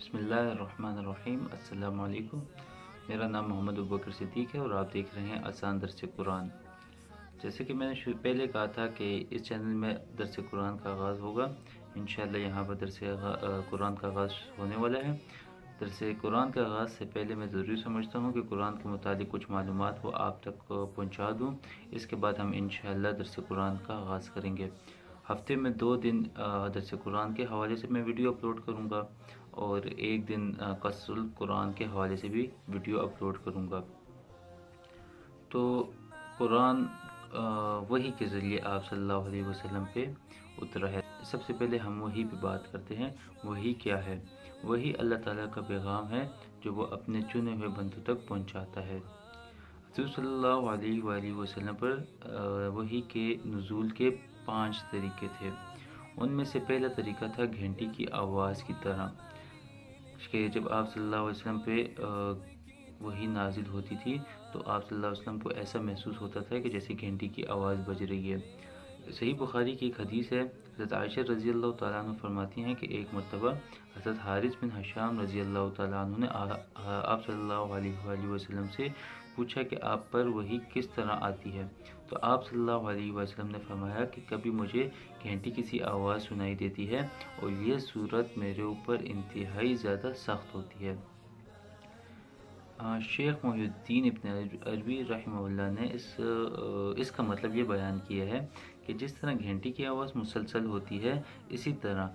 بسم اللہ الرحمن الرحیم۔ السلام علیکم۔ میرا نام محمد ابوبکر صدیق ہے اور آپ دیکھ رہے ہیں آسان درس قرآن۔ جیسے کہ میں نے پہلے کہا تھا کہ اس چینل میں درس قرآن کا آغاز ہوگا انشاءاللہ۔ یہاں پر درس قرآن کا آغاز ہونے والا ہے۔ درس قرآن کے آغاز سے پہلے میں ضروری سمجھتا ہوں کہ قرآن کے متعلق کچھ معلومات وہ آپ تک پہنچا دوں۔ اس کے بعد ہم انشاءاللہ درس قرآن کا آغاز کریں گے۔ ہفتے میں 2 دن درس قرآن کے حوالے سے میں ویڈیو اپلوڈ کروں گا اور 1 دن قصص القرآن کے حوالے سے بھی ویڈیو اپلوڈ کروں گا۔ تو قرآن وحی کے ذریعے آپ صلی اللہ علیہ وسلم پہ اترا ہے۔ سب سے پہلے ہم وحی پہ بات کرتے ہیں۔ وحی کیا ہے؟ وحی اللہ تعالیٰ کا پیغام ہے جو وہ اپنے چنے ہوئے بندوں تک پہنچاتا ہے۔ حضور صلی اللہ علیہ وآلہ وسلم پر وحی کے نزول کے 5 طریقے تھے۔ ان میں سے پہلا طریقہ تھا گھنٹی کی آواز کی طرح، کہ جب آپ صلی اللہ علیہ وسلم پہ وحی نازل ہوتی تھی تو آپ صلی اللہ علیہ وسلم کو ایسا محسوس ہوتا تھا کہ جیسے گھنٹی کی آواز بج رہی ہے۔ صحیح بخاری کی ایک حدیث ہے، حضرت عائشہ رضی اللہ تعالیٰ عنہ فرماتی ہیں کہ ایک مرتبہ حضرت حارث بن حشام رضی اللہ تعالیٰ عنہ نے آپ صلی اللہ علیہ وآلہ وسلم سے پوچھا کہ آپ پر وحی کس طرح آتی ہے؟ تو آپ صلی اللہ علیہ وسلم نے فرمایا کہ کبھی مجھے گھنٹی کسی آواز سنائی دیتی ہے اور یہ صورت میرے اوپر انتہائی زیادہ سخت ہوتی ہے۔ شیخ محی الدین ابن عربی رحمہ اللہ نے اس کا مطلب یہ بیان کیا ہے کہ جس طرح گھنٹی کی آواز مسلسل ہوتی ہے اسی طرح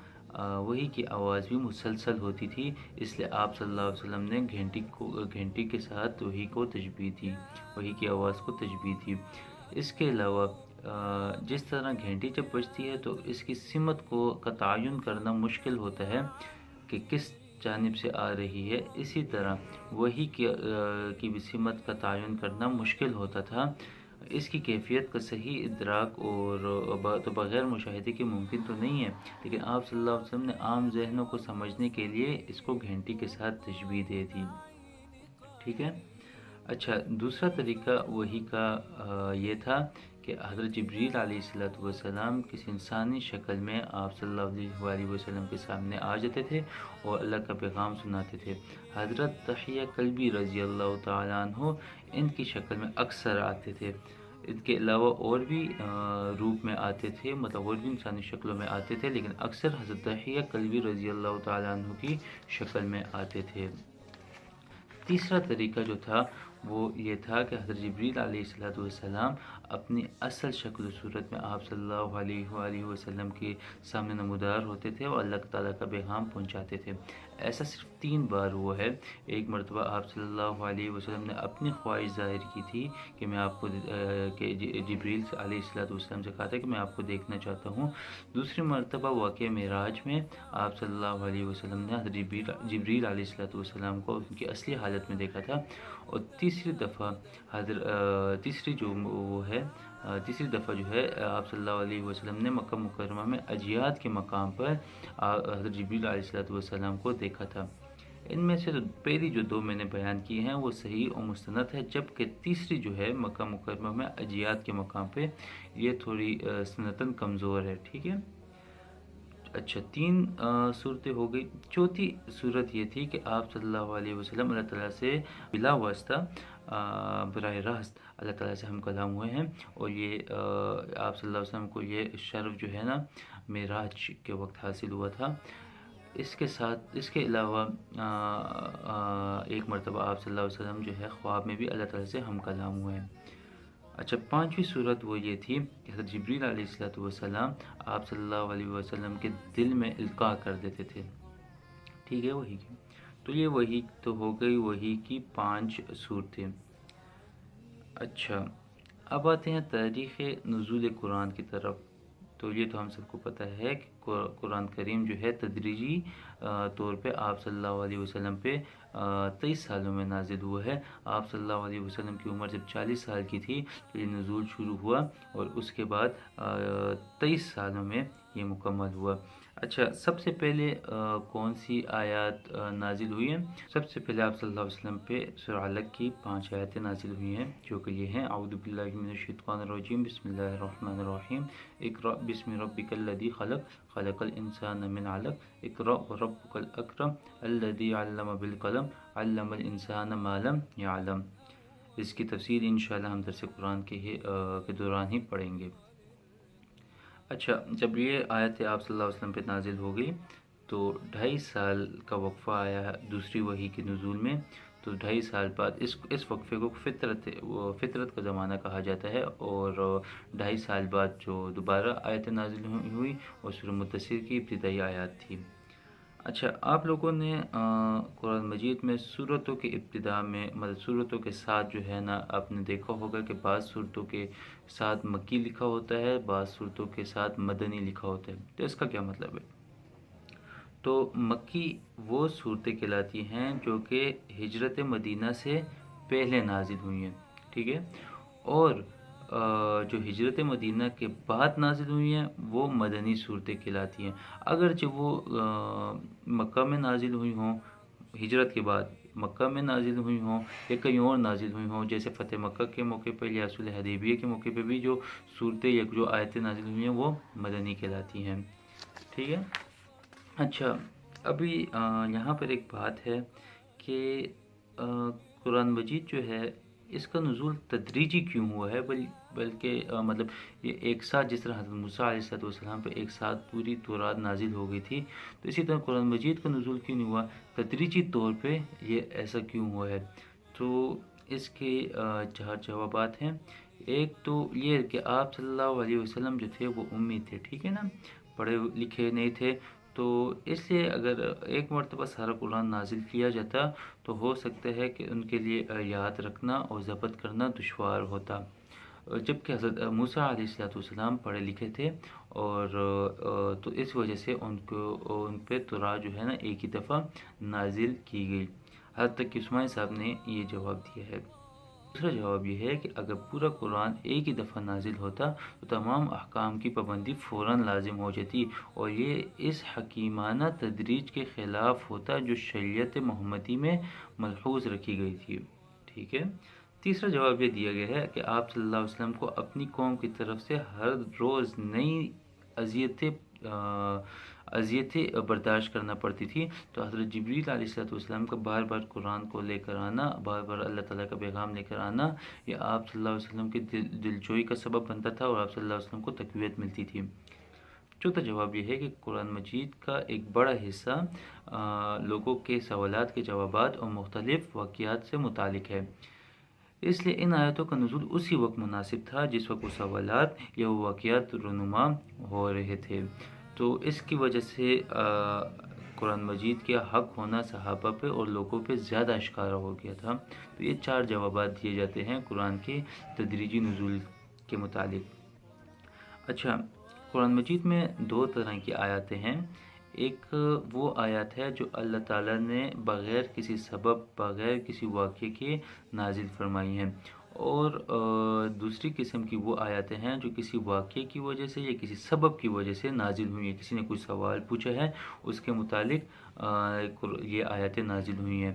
وحی کی آواز بھی مسلسل ہوتی تھی، اس لیے آپ صلی اللہ علیہ وسلم نے گھنٹی کے ساتھ وحی کو تشبیہ دی، وحی کی آواز کو تشبیہ دی۔ اس کے علاوہ جس طرح گھنٹی جب بجتی ہے تو اس کی سمت کا تعین کرنا مشکل ہوتا ہے کہ کس جانب سے آ رہی ہے، اسی طرح وحی کی بھی سمت کا تعین کرنا مشکل ہوتا تھا۔ اس کی کیفیت کا صحیح ادراک اور تو بغیر مشاہدے کے ممکن تو نہیں ہے، لیکن آپ صلی اللہ علیہ وسلم نے عام ذہنوں کو سمجھنے کے لیے اس کو گھنٹی کے ساتھ تشبیہ دے دی۔ ٹھیک ہے۔ اچھا، دوسرا طریقہ وحی کا یہ تھا کہ حضرت جبریل علیہ السلام کسی انسانی شکل میں آپ صلی اللہ علیہ وآلہ وسلم کے سامنے آ جاتے تھے اور اللہ کا پیغام سناتے تھے۔ حضرت تحیہ کلبی رضی اللہ تعالیٰ عنہ ان کی شکل میں اکثر آتے تھے۔ ان کے علاوہ اور بھی روپ میں آتے تھے، مطلب اور بھی انسانی شکلوں میں آتے تھے، لیکن اکثر حضرت تحیہ کلبی رضی اللہ تعالیٰ عنہ کی شکل میں آتے تھے۔ تیسرا طریقہ جو تھا وہ یہ تھا کہ حضرت جبریل علیہ السلام اپنی اصل شکل و صورت میں آپ صلی اللہ علیہ وآلہ وسلم کے سامنے نمودار ہوتے تھے اور اللہ تعالیٰ کا پیغام پہنچاتے تھے۔ ایسا صرف 3 بار ہوا ہے۔ ایک مرتبہ آپ صلی اللہ علیہ وسلم نے اپنی خواہش ظاہر کی تھی کہ میں آپ کو جبریل علیہ السلام سے کہا تھا کہ میں آپ کو دیکھنا چاہتا ہوں۔ دوسری مرتبہ واقعہ معراج میں آپ صلی اللہ علیہ وسلم نے حضرت جبریل علیہ السلام کو ان کی اصلی حالت میں دیکھا تھا۔ اور تیسری دفعہ تیسری دفعہ جو ہے آپ صلی اللہ علیہ وسلم نے مکہ مکرمہ میں اجیاد کے مقام پر حضرت جبریل علیہ السلام کو دیکھا تھا۔ ان میں سے پہلی جو 2 میں نے بیان کی ہیں وہ صحیح اور مستند ہے، جبکہ تیسری جو ہے مکہ مکرمہ میں اجیاد کے مقام پہ یہ تھوڑی سنتاً کمزور ہے۔ ٹھیک ہے۔ اچھا، 3 صورتیں ہو گئی۔ چوتھی صورت یہ تھی کہ آپ صلی اللہ علیہ وسلم اللہ تعالیٰ سے بلا واسطہ براہ راست اللہ تعالیٰ سے ہم کلام ہوئے ہیں، اور یہ آپ صلی اللہ علیہ وسلم کو یہ شرف جو ہے نا معراج کے وقت حاصل ہوا تھا۔ اس کے علاوہ ایک مرتبہ آپ صلی اللہ علیہ وسلم جو ہے خواب میں بھی اللہ تعالیٰ سے ہم کلام ہوئے ہیں۔ اچھا، 5ویں صورت وہ یہ تھی کہ حضرت جبریل علیہ السلام آپ صلی اللہ علیہ وسلم کے دل میں القاء کر دیتے تھے۔ ٹھیک ہے، وہی کی تو یہ وہی تو ہو گئی وہی کی 5 صورتیں۔ اچھا، اب آتے ہیں تاریخ نزول قرآن کی طرف۔ تو یہ تو ہم سب کو پتہ ہے کہ قرآن کریم جو ہے تدریجی طور پہ آپ صلی اللہ علیہ وسلم پہ 23 سالوں میں نازل ہوا ہے۔ آپ صلی اللہ علیہ وسلم کی عمر جب 40 سال کی تھی تو یہ نزول شروع ہوا اور اس کے بعد 23 سالوں میں یہ مکمل ہوا۔ اچھا، سب سے پہلے کون سی آیات نازل ہوئی ہیں؟ سب سے پہلے آپ صلی اللہ علیہ وسلم پہ سورہ علق کی 5 آیتیں نازل ہوئی ہیں، جو کہ یہ ہیں: اعوذ باللہ من الشیطان الرجیم، بسم اللہ الرحمن الرحیم، اقرأ بسم ربک الذی خلق خلق الانسان من علق اقرأ وربک الاکرم الذی علم بالقلم علم الانسان ما لم یعلم۔ اس کی تفصیل انشاءاللہ ہم درس قرآن کے دوران ہی پڑھیں گے۔ اچھا، جب یہ آیت آپ صلی اللہ علیہ وسلم پہ نازل ہو گئی تو 2.5 سال کا وقفہ آیا دوسری وحی کے نزول میں، تو 2.5 سال بعد اس وقفے کو فطرت کا زمانہ کہا جاتا ہے، اور 2.5 سال بعد جو دوبارہ آیت نازل ہوئی وہ سورہ مدثر کی ابتدائی آیات تھی۔ اچھا، آپ لوگوں نے قرآن مجید میں سورتوں کے ابتدا میں مطلب سورتوں کے ساتھ جو ہے نا، آپ نے دیکھا ہوگا کہ بعض سورتوں کے ساتھ مکی لکھا ہوتا ہے، بعض سورتوں کے ساتھ مدنی لکھا ہوتا ہے۔ تو اس کا کیا مطلب ہے؟ تو مکی وہ صورتیں کہلاتی ہیں جو کہ ہجرت مدینہ سے پہلے نازل ہوئی ہیں، ٹھیک ہے، اور جو ہجرت مدینہ کے بعد نازل ہوئی ہیں وہ مدنی صورتیں کہلاتی ہیں۔ اگرچہ وہ مکہ میں نازل ہوئی ہوں، ہجرت کے بعد مکہ میں نازل ہوئی ہوں یا کہیں اور نازل ہوئی ہوں، جیسے فتح مکہ کے موقع پہ یا صلح حدیبیہ کے موقع پہ بھی جو صورتیں یا جو آیتیں نازل ہوئی ہیں وہ مدنی کہلاتی ہیں، ٹھیک ہے۔ اچھا، ابھی یہاں پر ایک بات ہے کہ قرآن مجید جو ہے اس کا نزول تدریجی کیوں ہوا ہے، بلکہ مطلب یہ ایک ساتھ، جس طرح حضرت موسیٰ علیہ السلام پہ ایک ساتھ پوری تورات نازل ہو گئی تھی، تو اسی طرح قرآن مجید کا نزول کیوں نہیں ہوا تدریجی طور پہ، یہ ایسا کیوں ہوا ہے؟ تو اس کے 4 جوابات ہیں۔ ایک تو یہ کہ آپ صلی اللہ علیہ وسلم جو تھے وہ امی تھے، ٹھیک ہے نا، پڑھے لکھے نہیں تھے، تو اس لیے اگر ایک مرتبہ سارا قرآن نازل کیا جاتا تو ہو سکتا ہے کہ ان کے لیے یاد رکھنا اور ضبط کرنا دشوار ہوتا، جبکہ حضرت موسیٰ علیہ السلام پڑھے لکھے تھے، اور تو اس وجہ سے ان پہ تورات جو ہے نا ایک ہی دفعہ نازل کی گئی، حد تک کہ عثمانی صاحب نے یہ جواب دیا ہے۔ دوسرا جواب یہ ہے کہ اگر پورا قرآن ایک ہی دفعہ نازل ہوتا تو تمام احکام کی پابندی فوراً لازم ہو جاتی، اور یہ اس حکیمانہ تدریج کے خلاف ہوتا جو شریعت محمدی میں ملحوظ رکھی گئی تھی، ٹھیک ہے۔ تیسرا جواب یہ دیا گیا ہے کہ آپ صلی اللہ علیہ وسلم کو اپنی قوم کی طرف سے ہر روز نئی اذیتیں برداشت کرنا پڑتی تھی، تو حضرت جبریل علیہ السلام کا بار بار قرآن کو لے کر آنا، بار بار اللہ تعالیٰ کا پیغام لے کر آنا، یہ آپ صلی اللہ علیہ وسلم کی دلجوئی کا سبب بنتا تھا، اور آپ صلی اللہ علیہ وسلم کو تقویت ملتی تھی۔ چوتھا جواب یہ ہے کہ قرآن مجید کا ایک بڑا حصہ لوگوں کے سوالات کے جوابات اور مختلف واقعات سے متعلق ہے، اس لیے ان آیتوں کا نزول اسی وقت مناسب تھا جس وقت وہ سوالات یا وہ واقعات رونما ہو رہے تھے، تو اس کی وجہ سے قرآن مجید کا حق ہونا صحابہ پہ اور لوگوں پہ زیادہ اشکارا ہو گیا تھا۔ تو یہ 4 جوابات دیے جاتے ہیں قرآن کے تدریجی نزول کے متعلق۔ اچھا، قرآن مجید میں 2 طرح کی آیاتیں ہیں، ایک وہ آیات ہے جو اللہ تعالیٰ نے بغیر کسی سبب، بغیر کسی واقعے کے نازل فرمائی ہیں، اور دوسری قسم کی وہ آیاتیں ہیں جو کسی واقعے کی وجہ سے یا کسی سبب کی وجہ سے نازل ہوئی ہیں، کسی نے کوئی سوال پوچھا ہے اس کے متعلق یہ آیاتیں نازل ہوئی ہیں،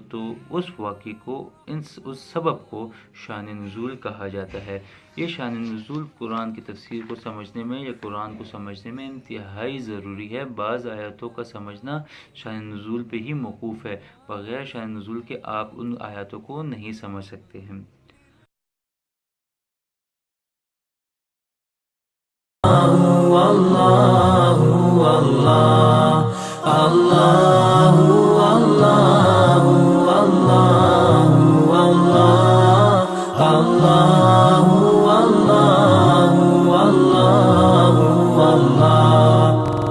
تو اس واقعے کو اس سبب کو شان نزول کہا جاتا ہے۔ یہ شان نزول قرآن کی تفسیر کو سمجھنے میں یا قرآن کو سمجھنے میں انتہائی ضروری ہے۔ بعض آیاتوں کا سمجھنا شان نزول پہ ہی موقوف ہے، بغیر شان نزول کے آپ ان آیاتوں کو نہیں سمجھ سکتے ہیں۔ اللہ